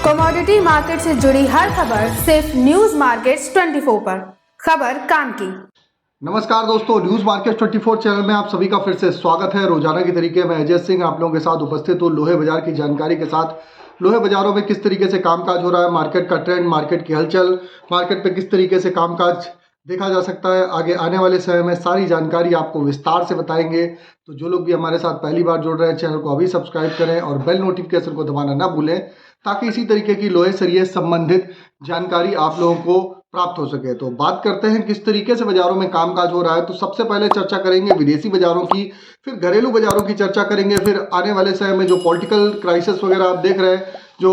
Commodity market से जुड़ी हर खबर सिर्फ न्यूज मार्केट्स 24 पर। खबर काम की। नमस्कार दोस्तों, न्यूज मार्केट 24 चैनल में आप सभी का फिर से स्वागत है। रोजाना की तरीके मैं अजय सिंह आप लोगों के साथ उपस्थित हूँ लोहे बाजार की जानकारी के साथ। लोहे बाजारों में किस तरीके से कामकाज हो रहा है, मार्केट का ट्रेंड, मार्केट की हलचल, मार्केट पे किस तरीके से कामकाज देखा जा सकता है, आगे आने वाले समय में सारी जानकारी आपको विस्तार से बताएंगे। तो जो लोग भी हमारे साथ पहली बार जुड़ रहे हैं, चैनल को अभी सब्सक्राइब करें और बेल नोटिफिकेशन को दबाना ना भूलें, ताकि इसी तरीके की लोहे सरिये संबंधित जानकारी आप लोगों को प्राप्त हो सके। तो बात करते हैं किस तरीके से बाजारों में कामकाज हो रहा है। तो सबसे पहले चर्चा करेंगे विदेशी बाजारों की, फिर घरेलू बाजारों की चर्चा करेंगे, फिर आने वाले समय में जो पॉलिटिकल क्राइसिस वगैरह आप देख रहे हैं, जो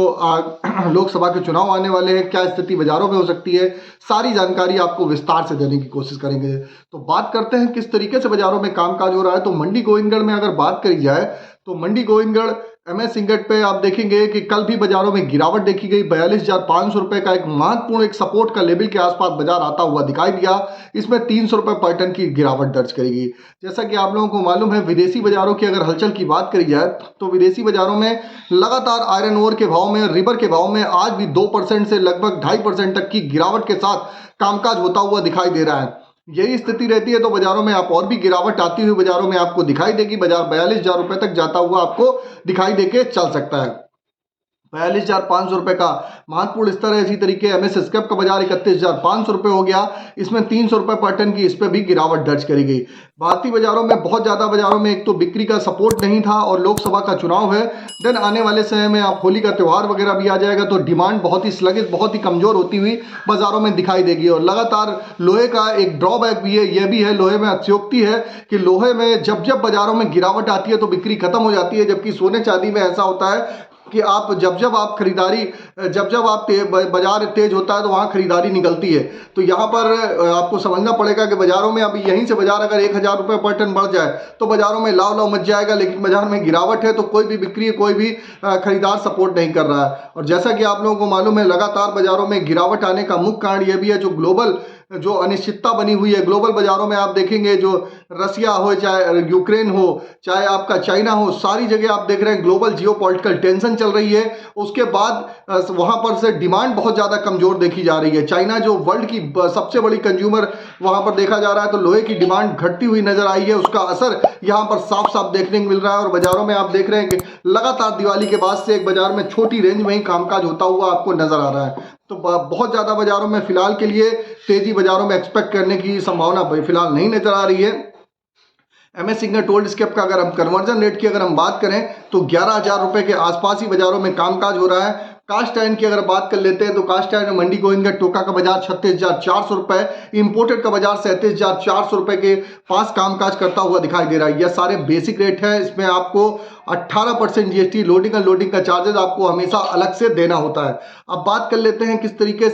लोकसभा के चुनाव आने वाले हैं, क्या स्थिति बाजारों में हो सकती है, सारी जानकारी आपको विस्तार से देने की कोशिश करेंगे। तो बात करते हैं किस तरीके से बाजारों में कामकाज हो रहा है। तो मंडी गोविंदगढ़ में अगर बात करी जाए तो मंडी गोविंदगढ़ एमएस इंगट पे आप देखेंगे कि कल भी बाजारों में गिरावट देखी गई। 42,500 रुपए का एक महत्वपूर्ण एक सपोर्ट का लेवल के आसपास बाजार आता हुआ दिखाई दिया। इसमें 300 रुपए पर टन की गिरावट दर्ज करेगी। जैसा कि आप लोगों को मालूम है, विदेशी बाजारों की अगर हलचल की बात करी जाए तो विदेशी बाजारों में लगातार आयरन ओर के भाव में, रिबर के भाव में आज भी 2% से लगभग 2.5% तक की गिरावट के साथ कामकाज होता हुआ दिखाई दे रहा है। यही स्थिति रहती है तो बाजारों में आप और भी गिरावट आती हुई बाजारों में आपको दिखाई देगी। बाजार 42,000 रुपए तक जाता हुआ आपको दिखाई देके चल सकता है। 42,500 रुपए का महत्वपूर्ण स्तर है। इसी तरीके एमएस स्क्रैप का बाजार 31,500 रुपए हो गया। इसमें 300 रुपए पर टन की इस पे भी गिरावट दर्ज करी गई। भारतीय बाजारों में बहुत ज्यादा बाजारों में एक तो बिक्री का सपोर्ट नहीं था और लोकसभा का चुनाव है। देन आने वाले समय में आप होली का त्यौहार वगैरह भी आ जाएगा तो डिमांड बहुत ही स्लगिश, बहुत ही कमजोर होती हुई बाजारों में दिखाई देगी। और लगातार लोहे का एक ड्रॉबैक भी है, यह भी है, लोहे में अतिशयोक्ति है कि लोहे में जब जब बाजारों में गिरावट आती है तो बिक्री खत्म हो जाती है, जबकि सोने चांदी में ऐसा होता है कि आप जब जब आप खरीदारी बाजार तेज होता है तो वहाँ खरीदारी निकलती है। तो यहाँ पर आपको समझना पड़ेगा कि बाजारों में अभी यहीं से बाजार अगर 1,000 रुपये पर टन बढ़ जाए तो बाजारों में लाव मच जाएगा, लेकिन बाजार में गिरावट है तो कोई भी बिक्री, कोई भी खरीदार सपोर्ट नहीं कर रहा है। और जैसा कि आप लोगों को मालूम है, लगातार बाजारों में गिरावट आने का मुख्य कारण यह भी है जो ग्लोबल जो अनिश्चितता बनी हुई है। ग्लोबल बाजारों में आप देखेंगे जो रसिया हो, चाहे यूक्रेन हो, चाहे आपका चाइना हो, सारी जगह आप देख रहे हैं ग्लोबल जियोपॉलिटिकल टेंशन चल रही है। उसके बाद वहां पर से डिमांड बहुत ज्यादा कमजोर देखी जा रही है। चाइना जो वर्ल्ड की सबसे बड़ी कंज्यूमर वहां पर देखा जा रहा है, तो लोहे की डिमांड घटती हुई नजर आई है। उसका असर यहां पर साफ साफ देखने को मिल रहा है। और बाजारों में आप देख रहे हैं कि लगातार दिवाली के बाद से एक बाजार में छोटी रेंज में ही कामकाज होता हुआ आपको नजर आ रहा है। तो बहुत ज्यादा बाजारों में फिलहाल के लिए तेजी बाजारों में एक्सपेक्ट करने की संभावना फिलहाल नहीं नजर आ रही है। एमएस इंगट ओल्ड स्क्रैप का अगर हम कन्वर्जन रेट की अगर हम बात करें तो 11,000 रुपए के आसपास ही बाजारों में कामकाज हो रहा है। कास्ट आयरन की अगर बात कर लेते हैं तो कास्ट आयरन मंडी गोविंदगढ़ टोका का बाजार 36,400 रुपए, इंपोर्टेड का बाजार 37,400 रुपए के पास कामकाज करता हुआ दिखाई दे रहा है। यह सारे बेसिक रेट है। इसमें आपको 18% जीएसटी, लोडिंग और लोडिंग का चार्जेस आपको हमेशा अलग से देना होता है। अब बात कर लेते हैं किस तरीके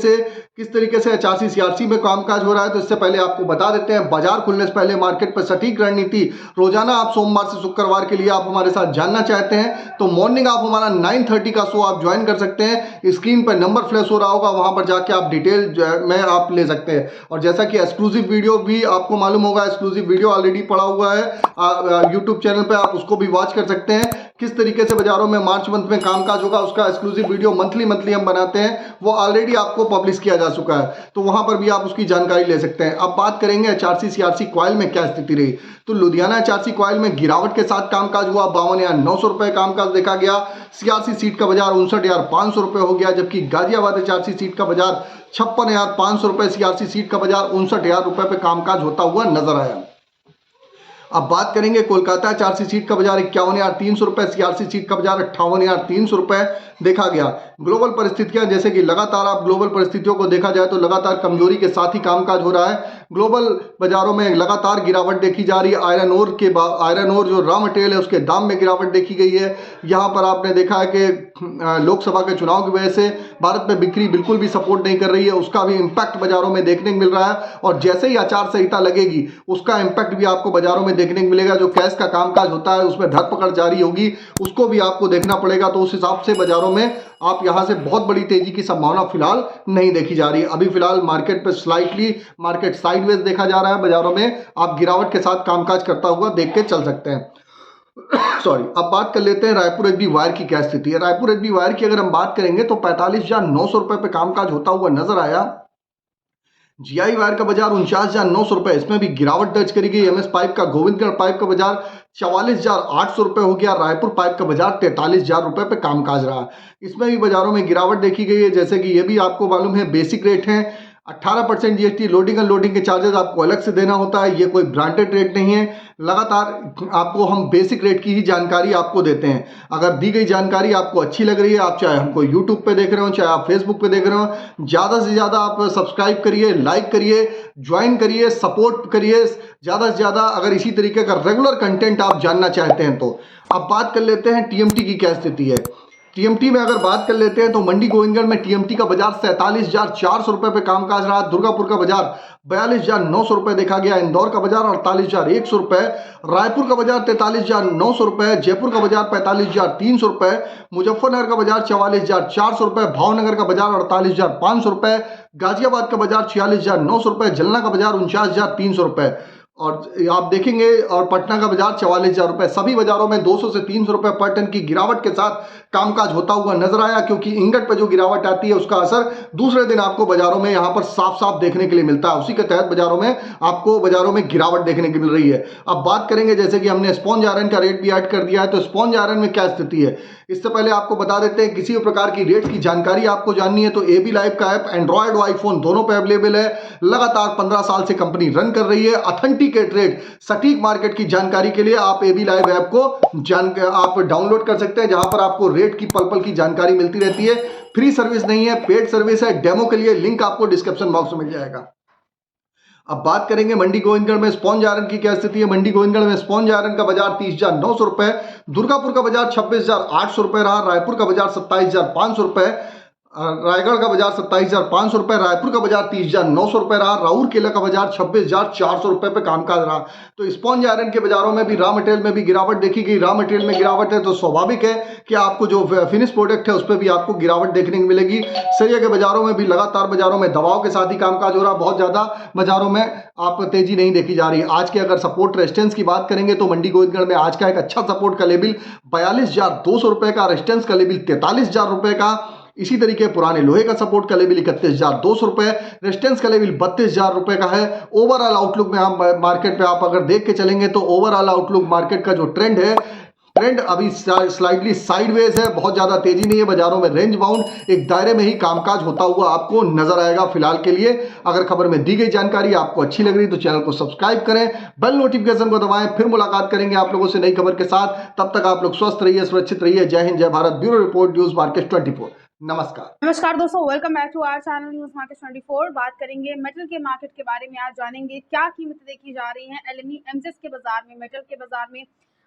से एचआरसी सीआरसी में कामकाज हो रहा है। तो इससे पहले आपको बता देते हैं, बाजार खुलने से पहले मार्केट पर सटीक रणनीति रोजाना आप सोमवार से शुक्रवार के लिए आप हमारे साथ जानना चाहते हैं तो मॉर्निंग आप हमारा 9:30 का शो आप ज्वाइन कर सकते हैं। स्क्रीन पर नंबर फ्लैश हो रहा होगा, वहां पर जाके आप डिटेल में आप ले सकते हैं। और जैसा कि एक्सक्लूसिव वीडियो भी आपको मालूम होगा, एक्सक्लूसिव वीडियो ऑलरेडी पड़ा हुआ है यूट्यूब चैनल पे, आप उसको भी वॉच कर सकते हैं। किस तरीके से बाजारों में मार्च मंथ में कामकाज होगा उसका एक्सक्लूसिव वीडियो मंथली हम बनाते हैं, वो ऑलरेडी आपको पब्लिश किया जा चुका है, तो वहां पर भी आप उसकी जानकारी ले सकते हैं। अब बात करेंगे एचआरसी सीआरसी कॉइल में क्या स्थिति रही। तो लुधियाना एचआरसी कॉइल में गिरावट के साथ कामकाज हुआ। 52,900 रुपए कामकाज देखा गया। सीआरसी सीट का बाजार 59,500 रुपए हो गया, जबकि गाजियाबाद एचआरसी सीट का बाजार 56,500 रुपए, सीआरसी सीट का बाजार 59,000 रुपए पे कामकाज होता हुआ नजर आया। अब बात करेंगे कोलकाता एचआरसी सीट का बाजार 51,300 रुपए, सीआरसी सीट का बाजार 58,300 रुपए देखा गया। ग्लोबल परिस्थितियां, जैसे कि लगातार आप ग्लोबल परिस्थितियों को देखा जाए तो लगातार कमजोरी के साथ ही कामकाज हो रहा है। ग्लोबल बाजारों में लगातार गिरावट देखी जा रही है। आयरन ओर जो रॉ मटेरियल है उसके दाम में गिरावट देखी गई है। यहाँ पर आपने देखा है कि लोकसभा के चुनाव की वजह से भारत में बिक्री बिल्कुल भी सपोर्ट नहीं कर रही है, उसका भी इम्पैक्ट बाजारों में देखने को मिल रहा है। और जैसे ही आचार संहिता लगेगी उसका इम्पैक्ट भी आपको बाजारों में देखने को मिलेगा। जो कैश का कामकाज होता है उसमें धरपकड़ जारी होगी, उसको भी आपको देखना पड़ेगा। तो उस हिसाब से बाजारों में आप यहां से बहुत बड़ी तेजी की संभावना फिलहाल नहीं देखी जा रही। अभी फिलहाल मार्केट पे स्लाइटली मार्केट साइडवेज देखा जा रहा है। बाजारों में आप गिरावट के साथ कामकाज करता हुआ देख के चल सकते हैं। सॉरी, अब बात कर लेते हैं रायपुर एचबी वायर की क्या स्थिति है। रायपुर एचबी वायर की अगर हम बात करेंगे तो 45,900 रुपए पे कामकाज होता हुआ नजर आया। जीआई वायर का बाजार 49,900 रुपए, इसमें भी गिरावट दर्ज करी गई। एमएस पाइप का, गोविंदगढ़ पाइप का बाजार 44,800 रुपए हो गया। रायपुर पाइप का बाजार 43,000 रुपए पे कामकाज रहा। इसमें भी बाजारों में गिरावट देखी गई है। जैसे कि ये भी आपको मालूम है बेसिक रेट है, 18% जीएसटी, लोडिंग अनलोडिंग के चार्जेस आपको अलग से देना होता है। ये कोई ब्रांडेड रेट नहीं है। लगातार आपको हम बेसिक रेट की ही जानकारी आपको देते हैं। अगर दी गई जानकारी आपको अच्छी लग रही है, आप चाहे हमको यूट्यूब पे देख रहे हो, चाहे आप फेसबुक पे देख रहे हो, ज़्यादा से ज़्यादा आप सब्सक्राइब करिए, लाइक करिए, ज्वाइन करिए, सपोर्ट करिए ज़्यादा से ज़्यादा। अगर इसी तरीके का रेगुलर कंटेंट आप जानना चाहते हैं तो अब बात कर लेते हैं टीएमटी की क्या स्थिति है। टीएमटी में अगर बात कर लेते हैं तो मंडी गोविंदगढ़ में टीएमटी का बाजार 47,400 रुपए पे कामकाज रहा। दुर्गापुर का बाजार 42,900 रुपए देखा गया। इंदौर का बाजार 48,100 रुपए, रायपुर का बाजार 43,900 रुपए, जयपुर का बाजार 45,300 रुपए, मुजफ्फरनगर का बाजार 44,400 रुपए, भावनगर का बाजार 48,500 रुपए, गाजियाबाद का बाजार 46,900 रुपए, जलना का बाजार 49,300 रुपए और आप देखेंगे और पटना का बाजार 44,000 रुपए। सभी बाजारों में 200 से 300 रुपए पर टन की गिरावट के साथ कामकाज होता हुआ नजर आया, क्योंकि इंगट पर जो गिरावट आती है उसका असर दूसरे दिन आपको बाजारों में यहां पर साफ साफ देखने के लिए मिलता है। उसी के तहत बाजारों में आपको बाजारों में गिरावट देखने की मिल रही है। अब बात करेंगे, जैसे कि हमने स्पॉन्ज आयरन का रेट भी ऐड कर दिया है, तो स्पॉन्ज आयरन में क्या स्थिति है इससे पहले आपको बता देते हैं। किसी भी प्रकार की रेट की जानकारी आपको जाननी है तो एबी लाइव का ऐप एंड्रॉयड और आईफोन दोनों पे अवेलेबल है। लगातार 15 साल से कंपनी रन कर रही है। ऑथेंटिकेट रेट, सटीक मार्केट की जानकारी के लिए आप एबी लाइव ऐप को आप डाउनलोड कर सकते हैं, जहां पर आपको रेट की पल पल की जानकारी मिलती रहती है। फ्री सर्विस नहीं है, पेड सर्विस है। डेमो के लिए लिंक आपको डिस्क्रिप्शन बॉक्स में मिल जाएगा। अब बात करेंगे मंडी गोविंदगढ़ में स्पॉन्ज आयरन की क्या स्थिति है। मंडी गोविंदगढ़ में स्पॉन्ज आयरन का बाजार 30,900 रुपए, दुर्गापुर का बाजार 26,800 रुपए रहा, रायपुर का बाजार 27,500 रुपए, रायगढ़ का बाजार 27,500 रुपए, रायपुर का बाजार 30,900 रुपए रहा, राउरकेला का बाजार 26,400 रुपए पे कामकाज रहा। तो स्पॉन्ज आयरन के बाजारों में भी रॉ मटेरियल में भी गिरावट देखी गई। रॉ मटेरियल में गिरावट है तो स्वाभाविक है कि आपको जो फिनिश प्रोडक्ट है उस पर भी आपको गिरावट देखने को मिलेगी। सरिया के बाजारों में भी लगातार बाजारों में दबाव के साथ ही कामकाज हो रहा। बहुत ज्यादा बाजारों में आप तेजी नहीं देखी जा रही। आज के अगर सपोर्ट रेजिस्टेंस की बात करेंगे तो मंडी गोविंदगढ़ में आज का एक अच्छा सपोर्ट का लेवल 42,200 रुपए का, रेजिस्टेंस का लेवल 43,000 रुपए का। इसी तरीके पुराने लोहे का सपोर्ट का लेवल 31,200 रुपए, रेजिस्टेंस का लेवल 32,000 रुपए का है। ओवरऑल आउटलुक में हम मार्केट पे आप अगर देख के चलेंगे तो ओवरऑल आउटलुक मार्केट का जो ट्रेंड है, ट्रेंड अभी स्लाइडली साइडवेज है, बहुत ज्यादा तेजी नहीं है। बाजारों में रेंज बाउंड एक दायरे में ही कामकाज होता हुआ आपको नजर आएगा फिलहाल के लिए। अगर खबर में दी गई जानकारी आपको अच्छी लग रही तो चैनल को सब्सक्राइब करें, बेल नोटिफिकेशन को दबाएं। फिर मुलाकात करेंगे आप लोगों से नई खबर के साथ। तब तक आप लोग स्वस्थ रहिए, सुरक्षित रहिए। जय हिंद, जय Bharat. Bureau report, news market 24। नमस्कार दोस्तों, welcome back to our channel news market 24। बात करेंगे मेटल के मार्केट के बारे में। आज जानेंगे क्या कीमतें देखी जा रही हैं एलएमई एमजेस के बाजार में, मेटल के बाजार में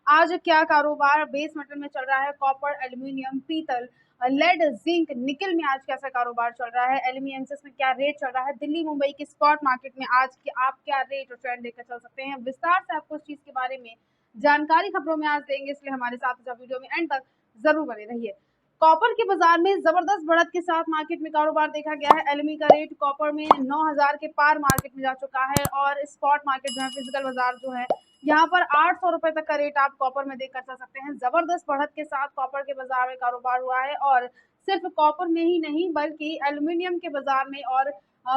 आज क्या कारोबार बेस मेटल में चल रहा है। कॉपर, एल्यूमिनियम, पीतल, लेड, जिंक, निकल में आज कैसा कारोबार चल रहा है। एलएमई एमजेस में क्या रेट चल रहा है। दिल्ली मुंबई की स्पॉट मार्केट में आज की आप क्या रेट और ट्रेंड देखकर चल सकते हैं। विस्तार से आपको इस चीज के बारे में जानकारी खबरों में आज देंगे, इसलिए हमारे साथ वीडियो में एंड तक जरूर बने रहिए। कॉपर के बाजार में जबरदस्त बढ़त के साथ मार्केट में कारोबार देखा गया है। एलएमई का रेट कॉपर में 9,000 के पार मार्केट में जा चुका है और स्पॉट मार्केट जो है, फिजिकल बाजार जो है, यहाँ पर 800 रुपए तक का रेट आप कॉपर में देख कर चल सकते हैं। जबरदस्त बढ़त के साथ कॉपर के बाजार में कारोबार हुआ है और सिर्फ कॉपर में ही नहीं बल्कि एल्यूमिनियम के बाजार में और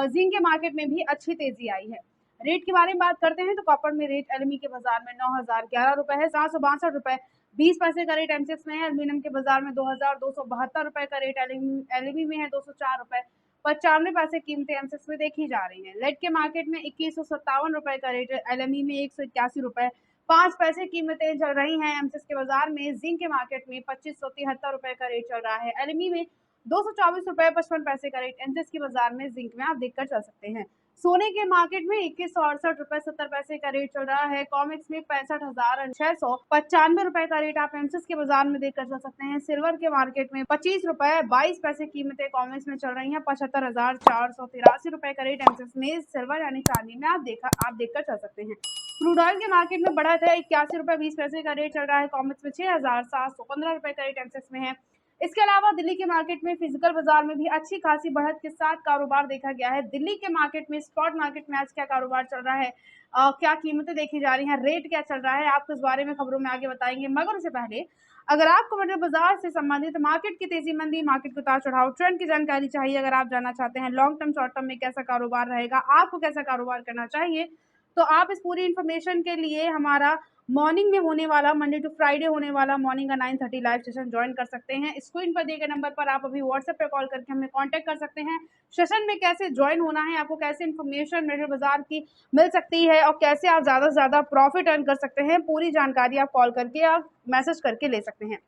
जिंक के मार्केट में भी अच्छी तेजी आई है। रेट के बारे में बात करते हैं तो कॉपर में रेट एलएमई के बाजार में 9,011 रुपए है, 762 रुपए 20 पैसे का रेट एमसीएक्स में है। एल्यूमिनियम के बाजार में 2,272 रुपए का रेट एलएमई में है, 204 रुपए 95 पैसे कीमतें एमसीएक्स में देखी जा रही है। लेड के मार्केट में 2157 रुपए का रेट, एलएमई में 181 रुपए 5 पैसे कीमतें चल रही हैं एमसीएक्स के बाजार में। जिंक के मार्केट में 2573 रुपए का रेट चल रहा है, एलएमई में 224 रुपए 55 पैसे का रेट एमसीएक्स के बाजार में जिंक में आप देखकर चल सकते हैं। सोने के मार्केट में 2168 रुपए 70 पैसे का रेट चल रहा है। कॉमेक्स में 65,695 रुपए का रेट आप एमसीएक्स के बाजार में देखकर चल सकते हैं। सिल्वर के मार्केट में 25 रुपए 22 पैसे कीमतें कॉमेक्स में चल रही हैं। 75,483 रुपए का रेट एमसीएक्स में सिल्वर यानी चांदी में आप देखकर चल सकते हैं। क्रूड ऑयल के मार्केट में बढ़त है, 81 रुपए 20 पैसे का रेट चल रहा है। कॉमेक्स में 6,715 रुपए का रेट एमसीएक्स में है। इसके अलावा दिल्ली के मार्केट में फिजिकल बाजार में भी अच्छी खासी बढ़त के साथ कारोबार देखा गया है। दिल्ली के मार्केट में, स्पॉट मार्केट में आज क्या कारोबार चल रहा है, क्या कीमतें देखी जा रही हैं, रेट क्या चल रहा है, आपको इस बारे में खबरों में आगे बताएंगे। मगर उससे पहले अगर आपको मेटल बाजार से संबंधित मार्केट की तेजी मंदी, मार्केट के उतार चढ़ाव, ट्रेंड की जानकारी चाहिए, अगर आप जानना चाहते हैं लॉन्ग टर्म शॉर्ट टर्म में कैसा कारोबार रहेगा, आपको कैसा कारोबार करना चाहिए, तो आप इस पूरी इन्फॉर्मेशन के लिए हमारा मॉर्निंग में होने वाला, मंडे टू फ्राइडे होने वाला मॉर्निंग का 9:30 लाइव सेशन ज्वाइन कर सकते हैं। स्क्रीन पर दिए गए नंबर पर आप अभी व्हाट्सएप पे कॉल करके हमें कांटेक्ट कर सकते हैं। सेशन में कैसे ज्वाइन होना है, आपको कैसे इन्फॉर्मेशन मेटल बाजार की मिल सकती है और कैसे आप ज़्यादा से ज़्यादा प्रॉफिट अर्न कर सकते हैं, पूरी जानकारी आप कॉल करके या मैसेज करके ले सकते हैं।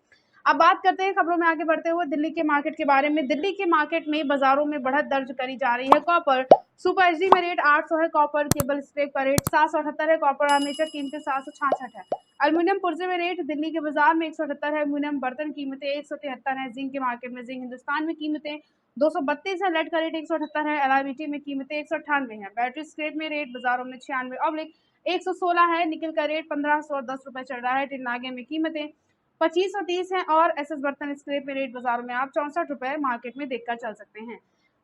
अब बात करते हैं खबरों में आगे बढ़ते हुए दिल्ली के मार्केट के बारे में। दिल्ली के मार्केट में बाजारों में बढ़त दर्ज करी जा रही है। कॉपर सुपर एचडी में रेट 800 है, कॉपर केबल स्क्रैप का रेट 778 है, कॉपर आर्मेचर कीमतें 766 है। एल्यूमिनियम पुर्जे में रेट दिल्ली के बाजार में 178 है, एल्यूमिनियम बर्तन कीमतें 173 है। जिंक के मार्केट में जिंक हिंदुस्तान में कीमतें 232 है, लेड का रेट 178 है, LIBT में कीमतें 198 है। बैटरी स्क्रैप में रेट बाजारों में 96/116 है, निकल का रेट 1510 रुपए चल रहा है, टिन नागे में कीमतें 2530 है और SS बर्तन स्क्रैप में रेट बाजार में आप 64 रुपए मार्केट में देखकर चल सकते हैं।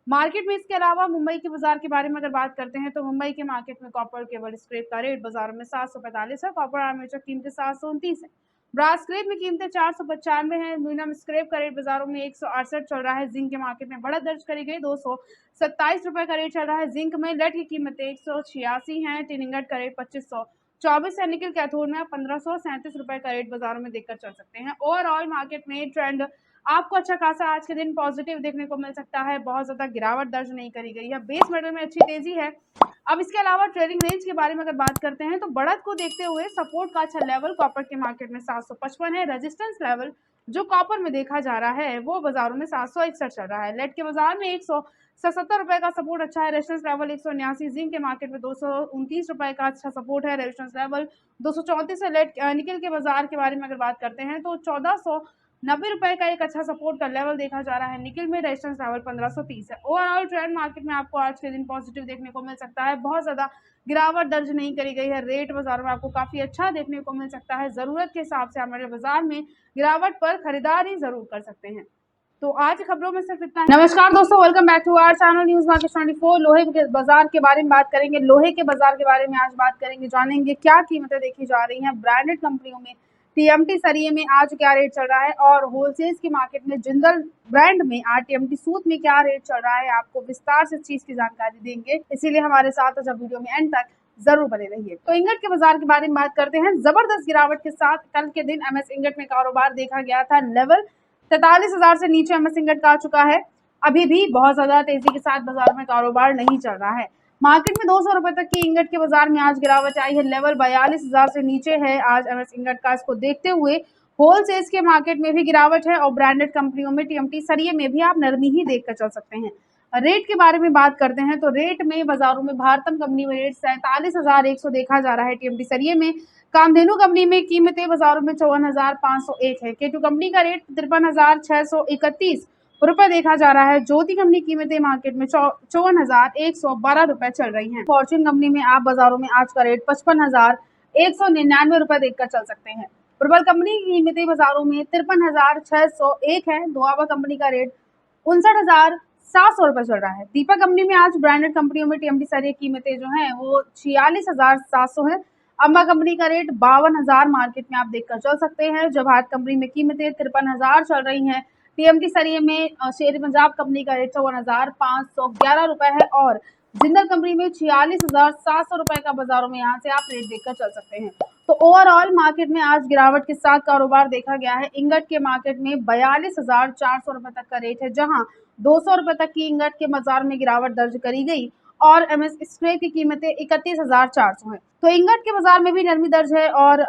मार्केट में इसके अलावा मुंबई के बाजार के बारे में अगर बात करते हैं तो मुंबई के मार्केट में कॉपर केबल स्क्रैप का रेट बाजार में 745 है, कॉपर आर्मेचर कीमतें 729 है, ब्रास स्क्रैप में कीमतें 495 है, एल्यूमिनियम स्क्रैप का रेट बाजारों में 168 चल रहा है। जिंक के मार्केट में बढ़त दर्ज करी गई, 227 रुपए का रेट चल रहा है जिंक में। लेड की कीमतें 186 है, टिन इंगट का रेट 2524 है, निकल कैथोड में 1537 रुपए का रेट बाजारों में देखकर चल सकते हैं। ओवरऑल मार्केट में ट्रेंड आपको अच्छा खासा आज के दिन पॉजिटिव देखने को मिल सकता है, बहुत ज्यादा गिरावट दर्ज नहीं करी गई है, बेस मेटल में अच्छी तेजी है। अब इसके अलावा ट्रेडिंग रेंज के बारे में अगर बात करते हैं तो बढ़त को देखते हुए सपोर्ट का अच्छा लेवल कॉपर के मार्केट में 755 है, रेजिस्टेंस लेवल जो कॉपर में देखा जा रहा है वो बाजारों में 761 चल रहा है। लेड के बाजार में 177 रुपए का सपोर्ट अच्छा है, रेजिस्टेंस लेवल 179। जिंक के मार्केट में 229 रुपए का अच्छा सपोर्ट है, रेजिस्टेंस लेवल 234 है। लेड निकल के बाजार के बारे में अगर बात करते हैं तो 1490 रुपए का एक अच्छा सपोर्ट का लेवल देखा जा रहा है, निकल में रेजिस्टेंस लेवल 1530 है। ओवरऑल ट्रेंड मार्केट में आपको आज के दिन पॉजिटिव देखने को मिल सकता है, बहुत ज्यादा गिरावट दर्ज नहीं करी गई है, रेट बाजार में आपको काफी अच्छा देखने को मिल सकता है। जरूरत के हिसाब से हमारे बाजार में गिरावट पर खरीदारी जरूर कर सकते हैं। तो आज खबरों में सिर्फ इतना है। नमस्कार दोस्तों, welcome back to our channel news market 24। लोहे के बाजार के बारे में बात करेंगे, लोहे के बाजार के बारे में आज बात करेंगे, जानेंगे क्या कीमतें देखी जा रही हैं ब्रांडेड कंपनियों में, TMT सरिये में आज क्या रेट चल रहा है और होलसेल्स की मार्केट में जिंदल ब्रांड में आज TMT सूत में क्या रेट चल रहा है, आपको विस्तार से इस चीज की जानकारी देंगे, इसीलिए हमारे साथ जब वीडियो में एंड तक जरूर बने रहिए। तो इंगट के बाजार के बारे में बात करते हैं। जबरदस्त गिरावट के साथ कल के दिन MS इंगट में कारोबार देखा गया था, लेवल 43,000 से नीचे MS इंगट का आ चुका है। अभी भी बहुत ज्यादा तेजी के साथ बाजार में कारोबार नहीं चल रहा है। मार्केट में 200 रुपए तक की इंगट के बाजार में आज गिरावट आई है, लेवल 42,000 से नीचे है आज MS इंगट का। इसको देखते हुए होलसेल्स के मार्केट में भी गिरावट है और ब्रांडेड कंपनियों में TMT सरिये में भी आप नरमी ही देखकर चल सकते हैं। रेट के बारे में बात करते हैं तो रेट में बाजारों में भारतम कंपनी में रेट 47,100 देखा जा रहा है TMT सरिये में। कामधेनु कंपनी में कीमतें बाजारों में 54,501 है। K2 कंपनी का रेट 53,631 रुपए देखा जा रहा है। ज्योति कंपनी कीमतें मार्केट में 54,112 रुपए चल रही हैं। फॉर्च्यून कंपनी में आप बाजारों में आज का रेट 55,199 रुपए देखकर चल सकते हैं। प्रबल कंपनी की कीमतें बाजारों में 53,601 है। दुआबा कंपनी का रेट 59,700 रुपए चल रहा है। दीपक कंपनी में आज ब्रांडेड कंपनियों में TMT सरिये कीमतें जो हैं वो 46,700 है। अम्बा कंपनी का रेट 52,000 मार्केट में आप देखकर चल सकते हैं। जवाहर कंपनी में कीमतें 53,000 चल रही हैं। TMT सरिये में शेर पंजाब कंपनी का रेट 54,511 रुपए है और जिंदल कंपनी में 46,700 रुपए का बाजारों में यहाँ से आप रेट देखकर चल सकते हैं। तो ओवरऑल मार्केट में आज गिरावट के साथ कारोबार देखा गया है। इंगट के मार्केट में 42,400 रुपए तक का रेट है, जहां 200 रुपए तक की इंगट के बाजार में गिरावट दर्ज करी गई और MS स्क्रैप की कीमतें 31,400 है। तो इंगट के बाजार में भी नरमी दर्ज है और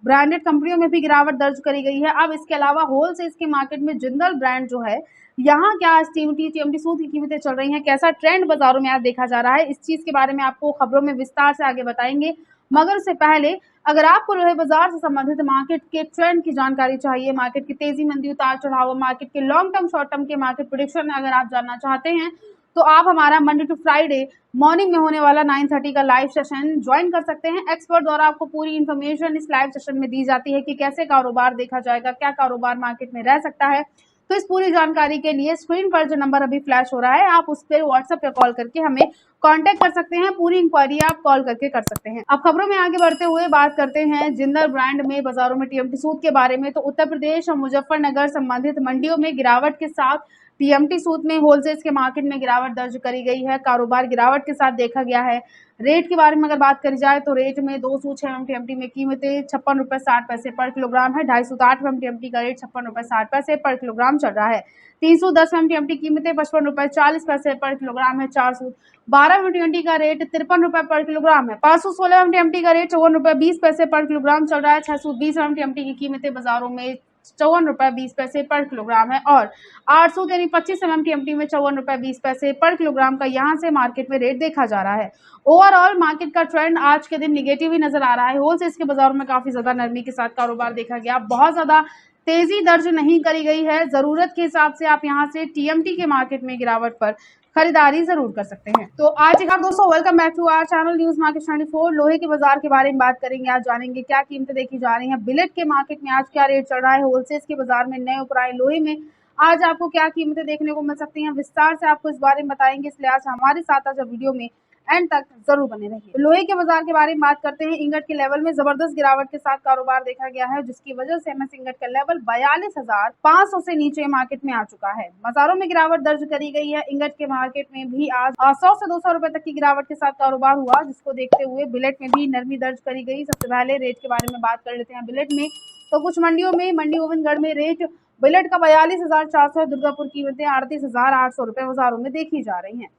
ब्रांडेड कंपनियों में भी गिरावट दर्ज करी गई है। अब इसके अलावा होलसेल्स के मार्केट में जिंदल ब्रांड जो है, यहाँ क्या TMT सूत की कीमतें चल रही हैं, कैसा ट्रेंड बाजारों में आज देखा जा रहा है, इस चीज के बारे में आपको खबरों में विस्तार से आगे बताएंगे। मगर उससे पहले अगर आपको लोहे बाजार से संबंधित मार्केट के ट्रेंड की जानकारी चाहिए, मार्केट की तेजी मंदी उतार चढ़ाव, मार्केट के लॉन्ग टर्म शॉर्ट टर्म के मार्केट प्रेडिक्शन अगर आप जानना चाहते हैं तो आप हमारा मंडे टू फ्राइडे मॉर्निंग में होने वाला 9:30 का लाइव सेशन ज्वाइन कर सकते हैं। एक्सपर्ट द्वारा आपको पूरी इन्फॉर्मेशन इस लाइव सेशन में दी जाती है कि कैसे कारोबार देखा जाएगा, क्या कारोबार मार्केट में रह सकता है, तो इस पूरी जानकारी के लिए स्क्रीन पर जो नंबर अभी फ्लैश हो रहा है, आप उस पर व्हाट्सएप पे कॉल करके हमें कांटेक्ट कर सकते हैं। पूरी इंक्वायरी आप कॉल करके कर सकते हैं। अब खबरों में आगे बढ़ते हुए बात करते हैं जिंदल ब्रांड में बाजारों में टीएमटी सूद के बारे में। तो उत्तर प्रदेश और मुजफ्फरनगर संबंधित मंडियों में गिरावट के साथ टीएमटी सूद में होलसेल के मार्केट में गिरावट दर्ज करी गई है। कारोबार गिरावट के साथ देखा गया है। रेट के बारे में अगर बात करी जाए तो रेट में 206 टीएमटी में कीमतें 56 रुपए 60 पैसे पर किलोग्राम है। 250 टीएमटी का रेट 56 रुपए 60 पैसे पर किलोग्राम चल रहा है। 310 टीएमटी कीमतें 55 रुपए 40 पैसे पर किलोग्राम है। 412 टीएमटी का रेट 53 रुपए पर किलोग्राम है। 516 टीएमटी का रेट 54 रुपए 20 पैसे पर किलोग्राम चल रहा है। 620 टीएमटी की कीमतें बाजारों में 54 रुपए 20 पैसे पर किलोग्राम है और 800 यानी 25 टीएमटी में 54 रुपए 20 पैसे पर किलोग्राम का यहां से मार्केट में रेट देखा जा रहा है। ओवरऑल मार्केट का ट्रेंड आज के दिन निगेटिव ही नजर आ रहा है। होलसेल के बाजारों में काफी ज्यादा नरमी के साथ कारोबार देखा गया। बहुत ज्यादा तेजी दर्ज नहीं करी गई है। जरूरत के हिसाब से आप यहां से टीएमटी के मार्केट में गिरावट पर खरीदारी जरूर कर सकते हैं। तो आज एक दोस्तों welcome back to our channel news market 24। लोहे के बाजार के बारे में बात करेंगे। आज जानेंगे क्या कीमतें देखी जा रही हैं। बिलेट के मार्केट में आज क्या रेट चल रहा है। होलसेल के बाजार में नए उपराए लोहे में आज आपको क्या कीमतें देखने को मिल सकती हैं, विस्तार से आपको इस बारे में बताएंगे। इसलिए आज हमारे साथ आज वीडियो में एंड तक जरूर बने रहिए। लोहे के बाजार के बारे में बात करते हैं। इंगट के लेवल में जबरदस्त गिरावट के साथ कारोबार देखा गया है, जिसकी वजह से एमएस इंगट का लेवल 42,500 से नीचे मार्केट में आ चुका है। बाजारों में गिरावट दर्ज करी गई है। इंगट के मार्केट में भी आज 100 से 200 रुपए तक की गिरावट के साथ कारोबार हुआ, जिसको देखते हुए बिलेट में भी नरमी दर्ज करी गई। सबसे पहले रेट के बारे में बात कर लेते हैं बिलेट में। तो कुछ मंडियों में मंडी गोविंदगढ़ में रेट बिलेट का 42,400 है। दुर्गापुर कीमतें 38,800 रुपए बाजारों में देखी जा रही हैं।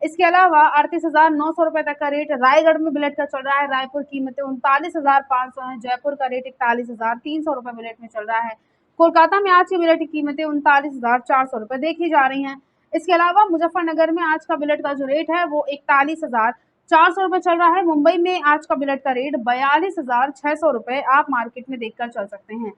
इसके अलावा 38,900 रुपए तक का रेट रायगढ़ में बिलेट का चल रहा है। रायपुर कीमतें 39,500 है। जयपुर का रेट 41,300 रुपए बिलेट में चल रहा है। कोलकाता में आज की बिलेट की कीमतें 39,400 रुपए देखी जा रही हैं। इसके अलावा मुजफ्फरनगर में आज का बिलेट का जो रेट है वो 41,400 रुपए चल रहा है। मुंबई में आज का बिलेट का रेट 42,600 रुपए आप मार्केट में देखकर चल सकते हैं।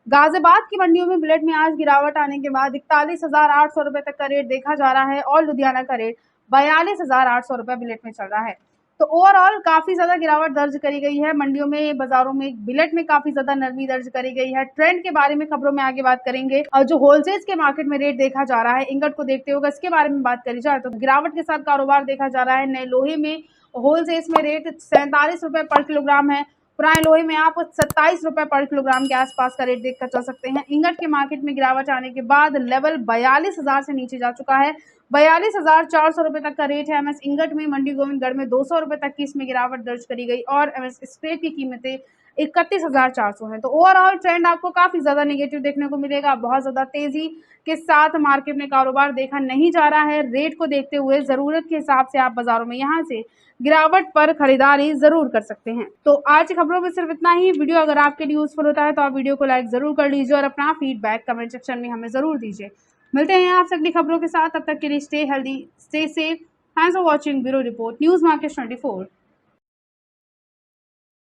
गाजियाबाद की मंडियों में बिलेट में आज गिरावट आने के बाद 41,800 रुपए तक का रेट देखा जा रहा है और लुधियाना का रेट 42,800 रुपए बिलेट में चल रहा है। तो ओवरऑल काफी ज्यादा गिरावट दर्ज करी गई है। मंडियों में बाजारों में बिलेट में काफी ज्यादा नरमी दर्ज करी गई है। ट्रेंड के बारे में खबरों में आगे बात करेंगे। और जो होलसेल के मार्केट में रेट देखा जा रहा है इंगट को देखते हुए, इसके बारे में बात करी जाए तो गिरावट के साथ कारोबार देखा जा रहा है। नए लोहे में होलसेल में रेट 47 रुपए पर किलोग्राम है। पुराने लोहे में आप 27 रुपए पर किलोग्राम के आसपास का रेट देखकर चल सकते हैं। इंगट के मार्केट में गिरावट आने के बाद लेवल 42,000 से नीचे जा चुका है। 42,400 रुपए तक का रेट है। एमएस इंगट में मंडी गोविंदगढ़ में 200 रुपए तक की इसमें गिरावट दर्ज करी गई और एमएस स्क्रेप की कीमतें 31,400 है। तो ओवरऑल ट्रेंड आपको काफी ज्यादा नेगेटिव देखने को मिलेगा। बहुत ज्यादा तेजी के साथ मार्केट में कारोबार देखा नहीं जा रहा है। रेट को देखते हुए जरूरत के हिसाब से आप बाजारों में यहाँ से गिरावट पर खरीदारी जरूर कर सकते हैं। तो आज की खबरों में सिर्फ इतना ही। वीडियो अगर आपके लिए यूजफुल होता है तो आप वीडियो को लाइक जरूर कर लीजिए और अपना फीडबैक कमेंट सेक्शन में हमें जरूर दीजिए। मिलते हैं आपसे अगली खबरों के साथ। तब तक के लिए stay healthy, stay safe. Thanks for watching bureau report news market 24।